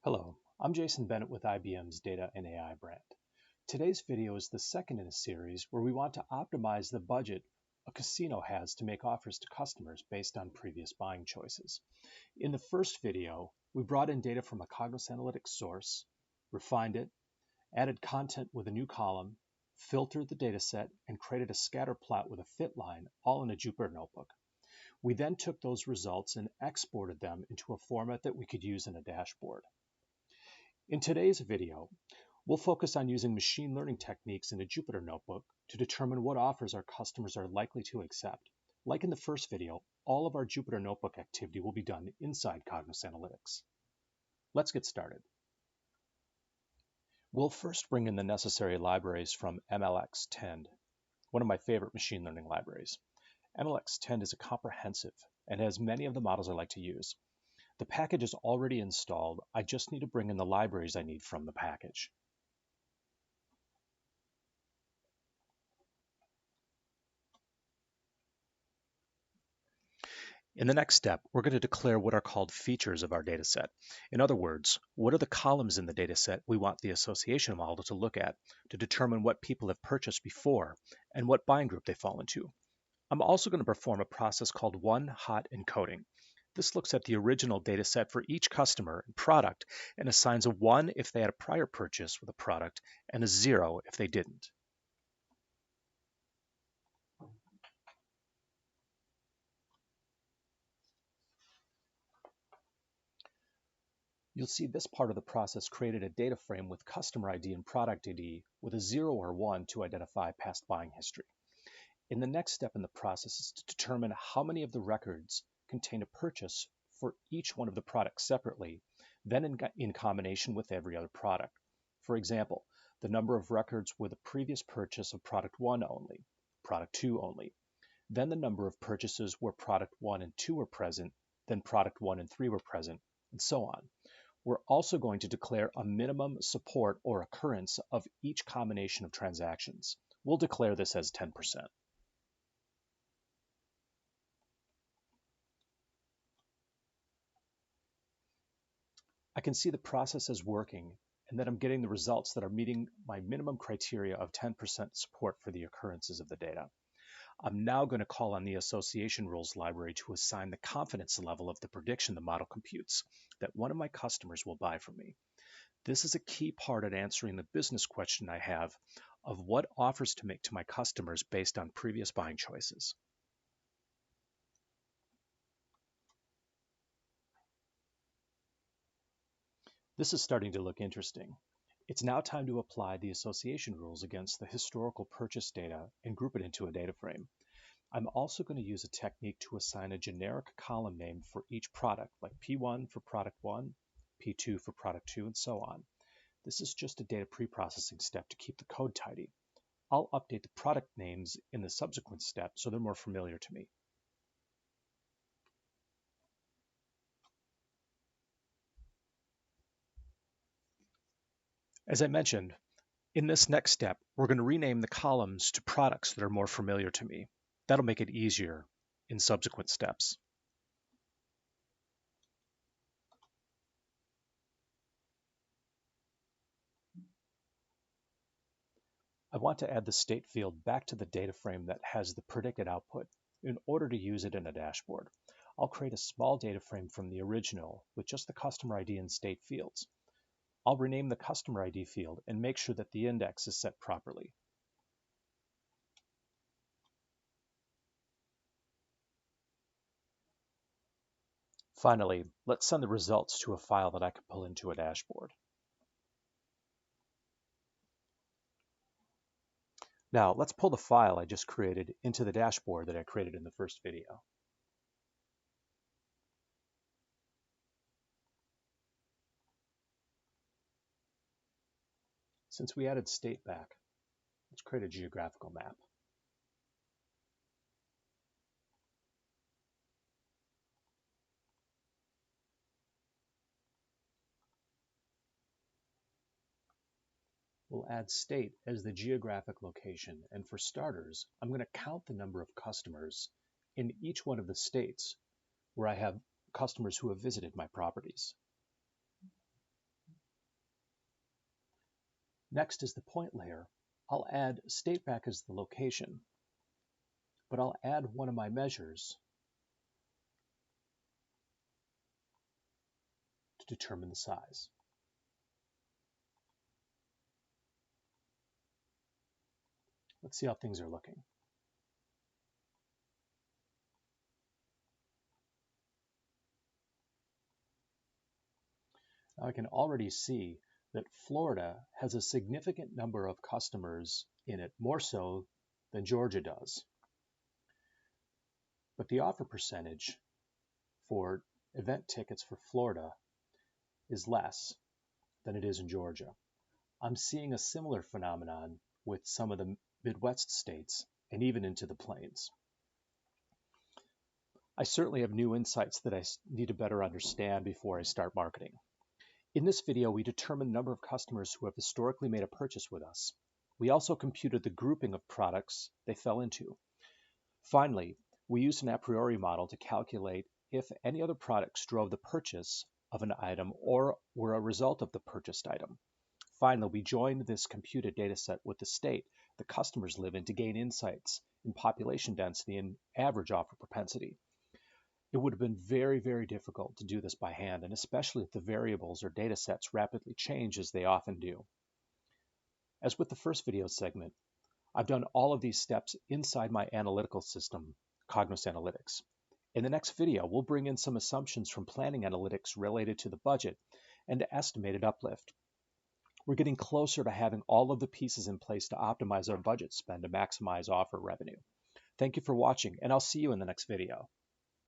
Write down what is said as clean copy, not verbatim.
Hello, I'm Jason Bennett with IBM's Data and AI brand. Today's video is the second in a series where we want to optimize the budget a casino has to make offers to customers based on previous buying choices. In the first video, we brought in data from a Cognos Analytics source, refined it, added content with a new column, filtered the dataset, and created a scatter plot with a fit line, all in a Jupyter notebook. We then took those results and exported them into a format that we could use in a dashboard. In today's video, we'll focus on using machine learning techniques in a Jupyter notebook to determine what offers our customers are likely to accept. Like in the first video, all of our Jupyter notebook activity will be done inside Cognos Analytics. Let's get started. We'll first bring in the necessary libraries from MLX10, one of my favorite machine learning libraries. MLX10 is comprehensive and has many of the models I like to use. The package is already installed. I just need to bring in the libraries I need from the package. In the next step, we're going to declare what are called features of our dataset. In other words, what are the columns in the dataset we want the association model to look at to determine what people have purchased before and what buying group they fall into. I'm also going to perform a process called one-hot encoding. This looks at the original data set for each customer and product and assigns a 1 if they had a prior purchase with a product and a 0 if they didn't. You'll see this part of the process created a data frame with customer ID and product ID with a 0 or 1 to identify past buying history. In the next step in the process is to determine how many of the records contain a purchase for each one of the products separately, then in combination with every other product. For example, the number of records with a previous purchase of product 1 only, product 2 only, then the number of purchases where product 1 and 2 were present, then product 1 and 3 were present, and so on. We're also going to declare a minimum support or occurrence of each combination of transactions. We'll declare this as 10%. I can see the process is working and that I'm getting the results that are meeting my minimum criteria of 10% support for the occurrences of the data. I'm now going to call on the association rules library to assign the confidence level of the prediction the model computes that one of my customers will buy from me. This is a key part in answering the business question I have of what offers to make to my customers based on previous buying choices. This is starting to look interesting. It's now time to apply the association rules against the historical purchase data and group it into a data frame. I'm also going to use a technique to assign a generic column name for each product, like P1 for product 1, P2 for product 2, and so on. This is just a data pre-processing step to keep the code tidy. I'll update the product names in the subsequent step so they're more familiar to me. As I mentioned, in this next step, we're going to rename the columns to products that are more familiar to me. That'll make it easier in subsequent steps. I want to add the state field back to the data frame that has the predicted output in order to use it in a dashboard. I'll create a small data frame from the original with just the customer ID and state fields. I'll rename the customer ID field and make sure that the index is set properly. Finally, let's send the results to a file that I can pull into a dashboard. Now, let's pull the file I just created into the dashboard that I created in the first video. Since we added state back, let's create a geographical map. We'll add state as the geographic location, and for starters, I'm going to count the number of customers in each one of the states where I have customers who have visited my properties. Next is the point layer. I'll add state back as the location, but I'll add one of my measures to determine the size. Let's see how things are looking. Now I can already see that Florida has a significant number of customers in it, more so than Georgia does. But the offer percentage for event tickets for Florida is less than it is in Georgia. I'm seeing a similar phenomenon with some of the Midwest states and even into the plains. I certainly have new insights that I need to better understand before I start marketing. In this video, we determined the number of customers who have historically made a purchase with us. We also computed the grouping of products they fell into. Finally, we used an a priori model to calculate if any other products drove the purchase of an item or were a result of the purchased item. Finally, we joined this computed data set with the state the customers live in to gain insights in population density and average offer propensity. It would have been very, very difficult to do this by hand, and especially if the variables or data sets rapidly change as they often do. As with the first video segment, I've done all of these steps inside my analytical system, Cognos Analytics. In the next video, we'll bring in some assumptions from planning analytics related to the budget and to estimated uplift. We're getting closer to having all of the pieces in place to optimize our budget spend to maximize offer revenue. Thank you for watching, and I'll see you in the next video.